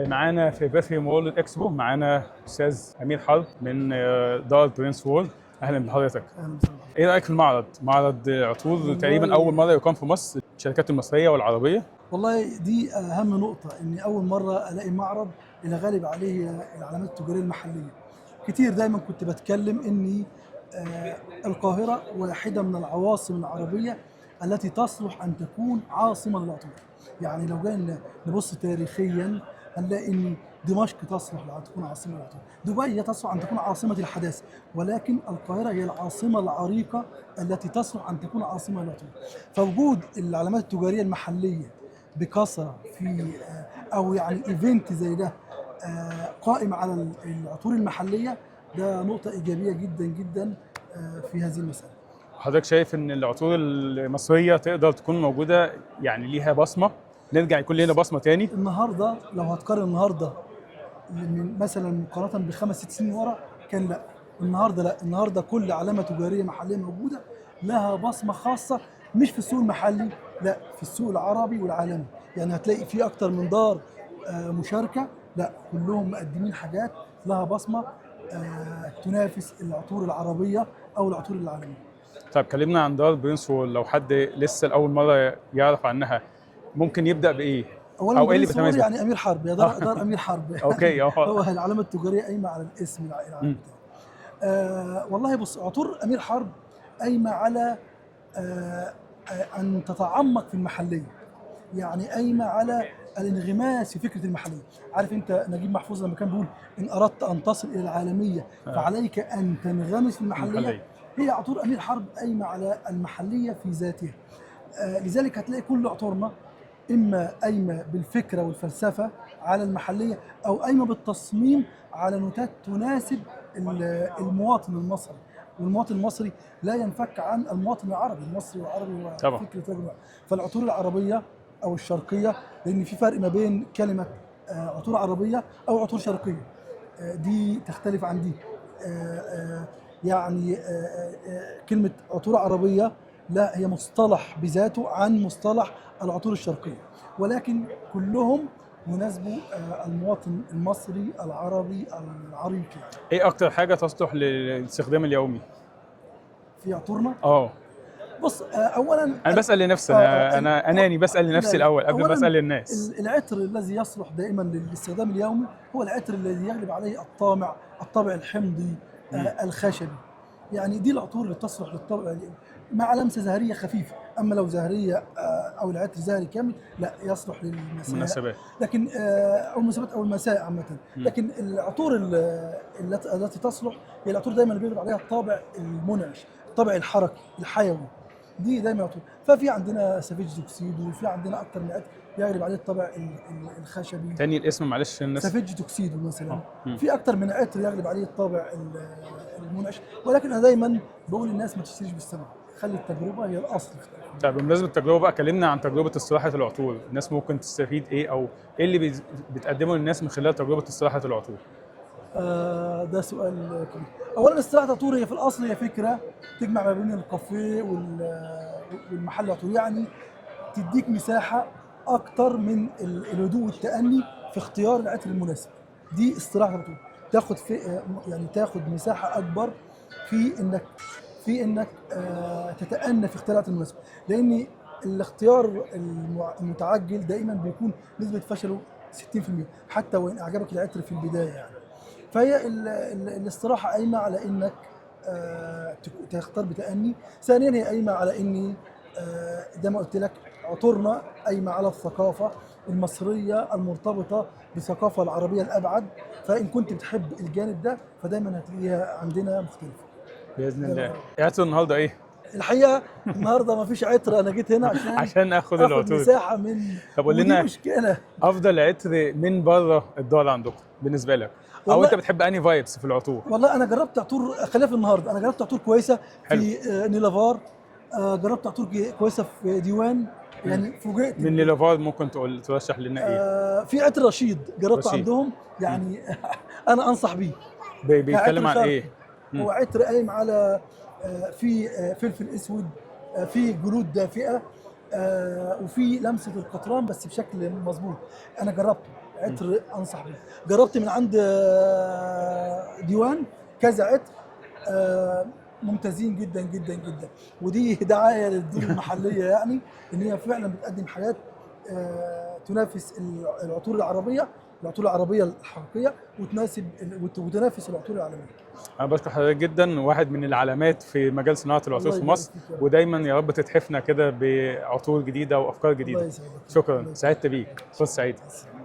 معانا في بيرفيوم وورلد اكسبو معانا استاذ امير حرب من دار برنس وورلد. اهلا بحضرتك. اهلا وسهلا. ايه رايك في المعرض؟ معرض عطور تقريبا اول مره يقام في مصر، الشركات المصريه والعربيه. والله دي اهم نقطه، اني اول مره الاقي معرض اللي غالب عليه العلامات التجاريه المحليه. كتير دايما كنت بتكلم اني القاهره واحده من العواصم العربيه التي تصلح ان تكون عاصمه للعطور. يعني لو جينا نبص تاريخيا هنلاقي ان دمشق تصلح ان تكون عاصمه للعطور، دبي تصلح ان تكون عاصمه الحداثه، ولكن القاهره هي العاصمه العريقه التي تصلح ان تكون عاصمه للعطور. فوجود العلامات التجاريه المحليه بكثره في او يعني ايفنت زي ده قائم على العطور المحليه، ده نقطه ايجابيه جدا جدا في هذه المساله. حضرتك شايف ان العطور المصريه تقدر تكون موجوده، يعني ليها بصمه، نرجع يكون لنا بصمه تاني؟ النهارده لو هتقارن النهارده مثلا مقارنه بخمس ست سنين ورا كان لا. النهارده لا، النهارده كل علامه تجاريه محليه موجوده لها بصمه خاصه، مش في السوق المحلي، لا في السوق العربي والعالمي. يعني هتلاقي في اكتر من دار مشاركه، لا كلهم مقدمين حاجات لها بصمه تنافس العطور العربيه او العطور العالميه. طيب كلمنا عن دار برنس وورلد، لو حد لسه لاول مره يعرف عنها ممكن يبدا بايه؟ اولا او ايه اللي برنس وور بيتميز بيه؟ يعني امير حرب، يا دار امير حرب اوكي هو العلامه التجاريه قايمه على الاسم العام بتاعه. والله بص، عطور امير حرب قايمه على ان تتعمق في المحليه، يعني قايمه على الانغماس في فكره المحليه. عارف انت نجيب محفوظ لما كان بيقول ان اردت ان تصل الى العالميه فعليك ان تنغمس في المحليه. هي عطور امير حرب قايمه على المحليه في ذاتها. لذلك هتلاقي كل عطورنا اما قايمه بالفكره والفلسفه على المحليه، او قايمه بالتصميم على نوتات تناسب المواطن المصري. والمواطن المصري لا ينفك عن المواطن العربي، المصري والعربي هو طبعا. فكره رجل واحد. فالعطور العربيه او الشرقيه، لان في فرق ما بين كلمه عطور عربيه او عطور شرقيه، دي تختلف عن دي. يعني كلمه عطور عربيه لا، هي مصطلح بذاته عن مصطلح العطور الشرقيه، ولكن كلهم يناسبوا المواطن المصري العربي العريق. يعني ايه اكتر حاجه تصلح للاستخدام اليومي في عطورنا، بص اولا انا بسال لنفسي، انا اناني بسال لنفسي الاول قبل ما اسال للناس. العطر الذي يصلح دائما للاستخدام اليومي هو العطر الذي يغلب عليه الطابع الحمضي الخشبي. يعني دي العطور اللي تصلح للطابع مع لمسه زهريه خفيفه. اما لو زهريه او العطر زهري كامل لا يصلح للمناسبات، لكن او المناسبات او المساء عامه. لكن العطور التي تصلح هي العطور دايما اللي بيغلب عليها الطابع المنعش، الطابع الحركي الحيوي، دي دايما عطور. ففي عندنا سافيج توكسيدو، وفي عندنا اكتر من عطر يغلب عليه الطابع الخشبي. تاني الاسم معلش الناس. سافيج توكسيدو مثلا. في اكتر من عطر يغلب عليه الطابع المنعش، ولكن انا دايما بقول للناس ما تشتريش بالسمع، خلي التجربه هي الاصل. طيب بمناسبه التجربه بقى، كلمنا عن تجربه استراحه العطور، الناس ممكن تستفيد ايه، او ايه اللي بتقدمه للناس من خلال تجربه استراحه العطور؟ ده سؤال كبير. اولا استراحه العطور هي في الاصل هي فكره تجمع ما بين الكافيه والمحل العطور، يعني تديك مساحه اكتر من الهدوء والتأني في اختيار العطر المناسب. دي استراحه العطور، تاخد في يعني تاخد مساحه اكبر في انك تتأنى في اختيار العطر المناسب، لان الاختيار المتعجل دائما بيكون نسبه فشله 60% حتى وان اعجبك العطر في البدايه. يعني فهي الاستراحه قايمه على انك تختار بتأني. ثانيا هي قايمه على اني زي ما قلت لك عطورنا قايمه على الثقافه المصريه المرتبطه بالثقافه العربيه الابعد، فان كنت بتحب الجانب ده فدايما هتلاقيها عندنا مختلفه باذن الله. عطر النهارده ايه؟ الحقيقه النهارده ما فيش عطر، انا جيت هنا عشان اخد العطور، مساحه من. طب قول لنا مشكله افضل عطر من بره الدول عندكم بالنسبه لك، او انت بتحب انهي فايبس في العطور؟ والله انا جربت عطور، خلينا في النهارده، انا جربت عطور كويسه في نيلافار، جربت عطور كويسه في ديوان، يعني فوجئت من نيلافار. ممكن ترشح لنا ايه؟ في عطر رشيد جربت عندهم، يعني انا انصح بيه. بيتكلم عن ايه؟ هو عطر قايم على في فلفل اسود، في جلود دافئه، وفي لمسه القطران بس بشكل مظبوط. انا جربته عطر انصح بيه. جربت من عند ديوان كذا عطر ممتازين جدا جدا جدا، ودي دعايه للدول المحليه يعني ان هي فعلا بتقدم حاجات تنافس العطور العربيه، العطور العربيه الحقيقيه، وتنافس العطور العالميه. انا بشكر حضرتك جدا، واحد من العلامات في مجال صناعه العطور الله في يبارك مصر، فيك يا رب. ودايما يا رب تتحفنا كده بعطور جديده وافكار الله جديده. يسعدك. شكرا، الله سعدت بيك، فرصه سعيده. يسعدك.